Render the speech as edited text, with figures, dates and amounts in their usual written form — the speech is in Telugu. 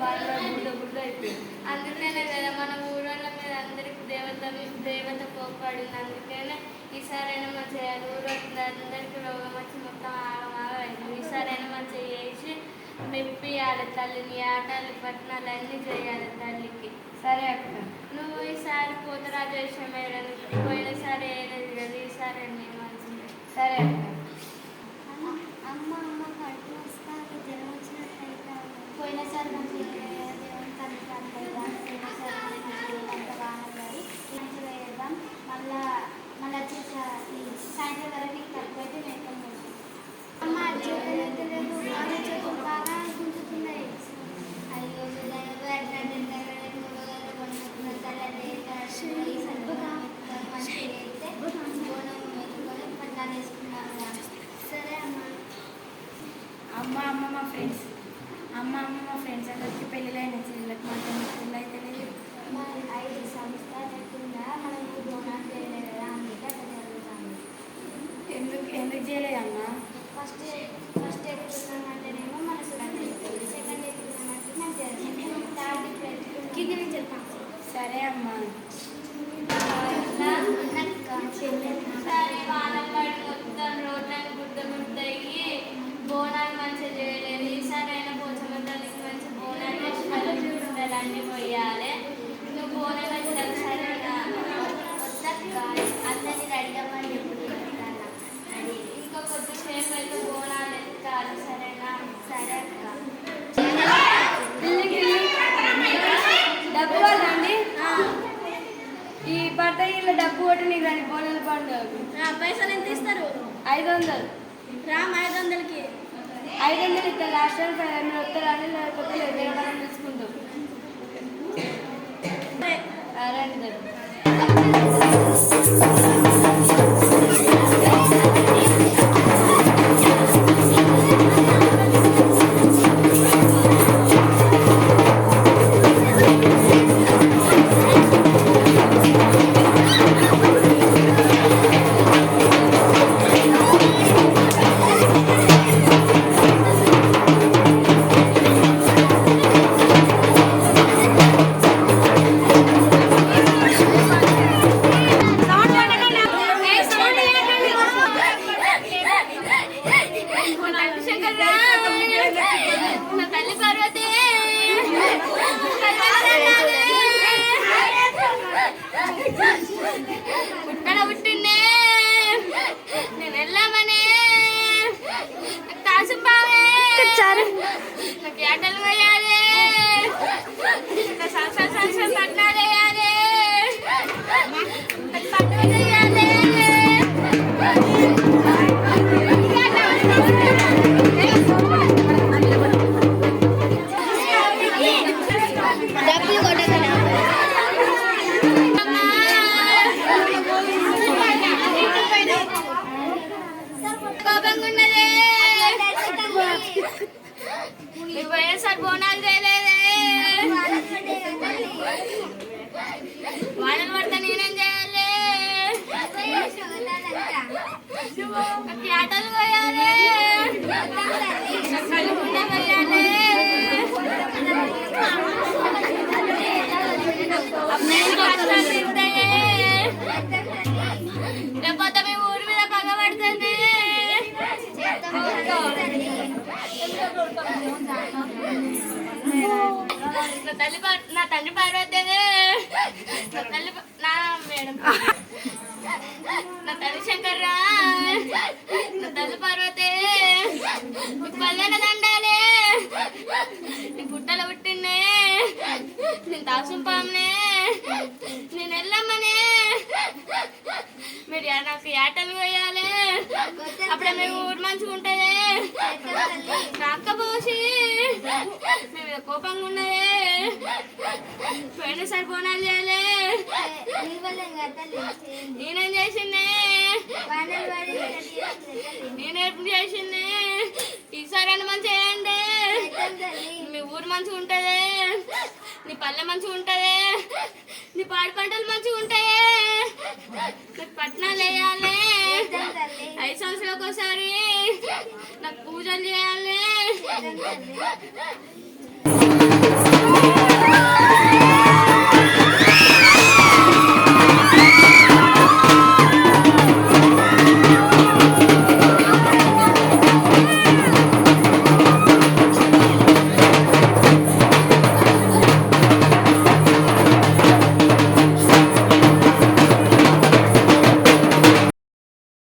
బాగా బుడ్డ బుడ్డ అయిపోయింది. అందుకనే కదా మన ఊరోళ్ళ మీద అందరికి దేవత కోపాడింది. అందుకనే ఈసారైనా మంచిగా చేయాలి. ఊరోళ్ళందరికీ రోగం వచ్చి మొత్తం ఆగమాగా అయింది. ఈసారైనా మంచిగా చేసి మెప్పియాలి తల్లిని. ఆటలు పట్టణాలు అన్నీ చేయాలి తల్లికి. సరే అక్క. నువ్వు ఈసారి పోతరాజు వేషం వేయడానికి పోయినసారి వేయలేదు కదా, ఈసారి అన్నీ మంచిగా. సరే అక్క. అమ్మ అమ్మ కడుపు వస్తాను జ్వరం వచ్చినట్టయితే పోయినసారి మంచిగా దేవుని తల్లికి పోయినసారి అంత బాగుంది. మంచిగా వేద్దాం. మళ్ళీ వచ్చేసి సాయంత్రం వరకు తక్కువైతే మేకం అమ్మ చేతులు బాగా గుంజుతున్నాయి. అయ్యో సరే అమ్మ అమ్మ మా ఫ్రెండ్స్ అందరికి పెళ్ళిళ్ళైన చెల్లెలకు మాత్రం పెళ్ళి అయితే లేదు. మా 5 సంవత్సరాల కింద మనకు బోనాలు చేయలేదు కదా, అందుకే అట్లా జరుగుతుంది. ఎందుకు చేయలేదమ్మా? ఫస్ట్ ఎక్కుతున్నామంటేనేమో మన సెకండ్ ఎక్కుతున్నామంటే నాకు తెలిసింది. థర్డ్ కింద నుంచి వెళ్తాం. సరే అమ్మా. సరే వానపాడి మొత్తం రోడ్లను గుడ్డ గుడ్డయ్యి బోనాలు మంచిగా చేయలేదు. ఈసారి అయినా పోచమ్మ తల్లికి మంచి బోనాలు చేసి కళ్ళు అన్నీ పోయాలి. నువ్వు బోనాలు వచ్చాక సరే అందరినీ రెడీ అవ్వని ఇంకో కొద్దిసేపు అయితే బోనాలు ఎత్తాలి. సరేనా? సరే అక్క. డబ్బు వాళ్ళండి. ఈ బట్టగిళ్ళ డబ్బు కొట్టి నీకు రండి బోనాల పండుగ. పైసలు ఎంత ఇస్తారు? 500. రామ్ 500కి 500 ఇస్తారు. లాస్ట్ టైం 500 వస్తారని లేకపోతే లేదు మనం తీసుకుంటాం. రండి. పుట్టన పుట్టిండే నేను వెళ్ళామనే కాసుపావే నాకు ఆటలు వేయాలి. సంవత్సరం పట్నాలు వేయాలి. పండుగ చేయాలి. డబ్బులు కొట్టకుండా కోపంగా ఉన్నదే. నువ్వు పోయేసారి బోనాలు చేయలేదే. వానలు పడితే నేనేం చేయాలి? నాకు ఆటలు పోయాలి. కలుగుండ పోయాలి. కష్టాలు తింటాయే. లేకపోతే మీ ఊరి మీద పగబడుతుంది. నా తండ్రి పార్వతి నా తల్లి శంకర్రా నా తల్లి పార్వతి పల్లెన దండాలే. నీ పుట్టలు పుట్టిండే నేను తాసుంపాంనే నేను వెళ్ళమ్మనే. మీరు నాకు ఆటలు వేయాలి. అప్పుడే మీ ఊరు మంచిగా ఉంటుంది. రాకపోసి మేము కోపంగా ఉన్నదే. పోయినసారి బోనాలు చేయాలి. నేనేం చేసిందే? నేనేం చేసింది? ఈసారి అని మంచిగా చేయండి. మీ ఊరు మంచిగా ఉంటుంది. నీ పల్లె మంచిగా ఉంటుంది. నీ పాడి పంటలు మంచిగా ఉంటాయి. నాకు పట్నాలు వేయాలి. 5 సంవత్సరాలకు ఒకసారి నాకు పూజలు చేయాలి. Thank you.